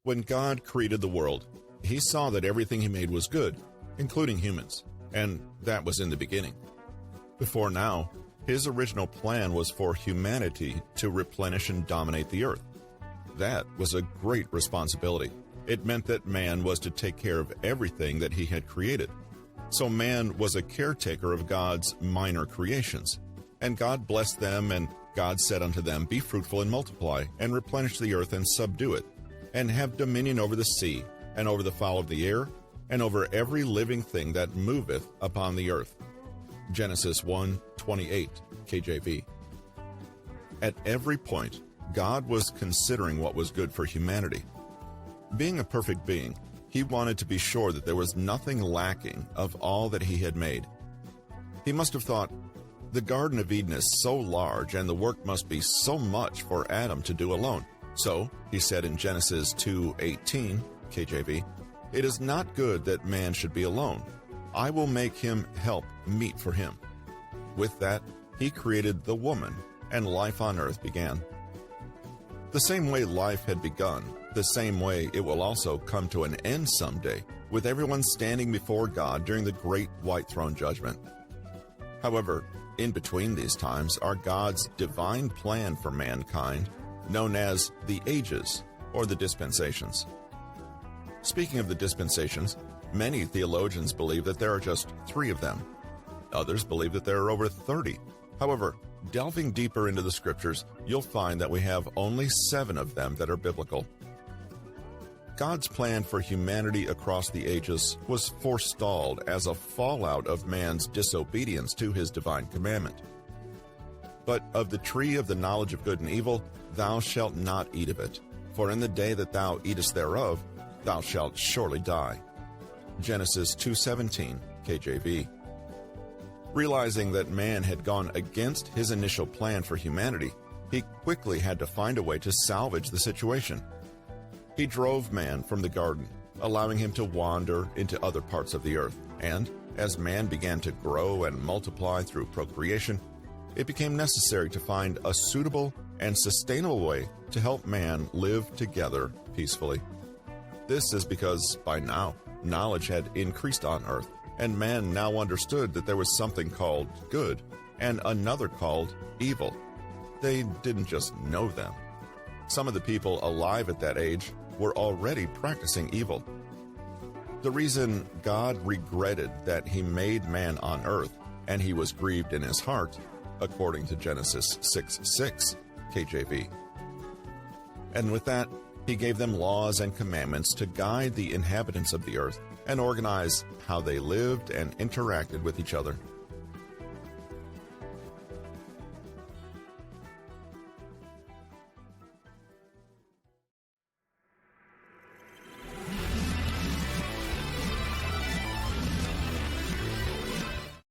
When God created the world, he saw that everything he made was good, including humans, and that was in the beginning. Before now, his original plan was for humanity to replenish and dominate the earth. That was a great responsibility. It meant that man was to take care of everything that he had created. So man was a caretaker of God's minor creations. And God blessed them, and God said unto them, Be fruitful and multiply, and replenish the earth and subdue it, and have dominion over the sea, and over the fowl of the air, and over every living thing that moveth upon the earth. Genesis 1:28, KJV. At every point, God was considering what was good for humanity. Being a perfect being, he wanted to be sure that there was nothing lacking of all that he had made. He must have thought, the Garden of Eden is so large and the work must be so much for Adam to do alone. So, he said in Genesis 2:18, KJV, It is not good that man should be alone. I will make him help meet for him. With that, he created the woman, and life on earth began. The same way life had begun, the same way it will also come to an end someday, with everyone standing before God during the great white throne judgment. However, in between these times are God's divine plan for mankind, known as the ages, or the dispensations. Speaking of the dispensations, many theologians believe that there are just 3 of them. Others believe that there are over 30. However, delving deeper into the scriptures, you'll find that we have only 7 of them that are biblical. God's plan for humanity across the ages was forestalled as a fallout of man's disobedience to his divine commandment. But of the tree of the knowledge of good and evil, thou shalt not eat of it, for in the day that thou eatest thereof, thou shalt surely die. Genesis 2:17, KJV. Realizing that man had gone against his initial plan for humanity, he quickly had to find a way to salvage the situation. He drove man from the garden, allowing him to wander into other parts of the earth, and as man began to grow and multiply through procreation, it became necessary to find a suitable and sustainable way to help man live together peacefully. This is because, by now, knowledge had increased on earth, and man now understood that there was something called good and another called evil. They didn't just know them. Some of the people alive at that age were already practicing evil. The reason God regretted that he made man on earth, and he was grieved in his heart, according to Genesis 6:6, KJV. And with that, he gave them laws and commandments to guide the inhabitants of the earth and organize how they lived and interacted with each other.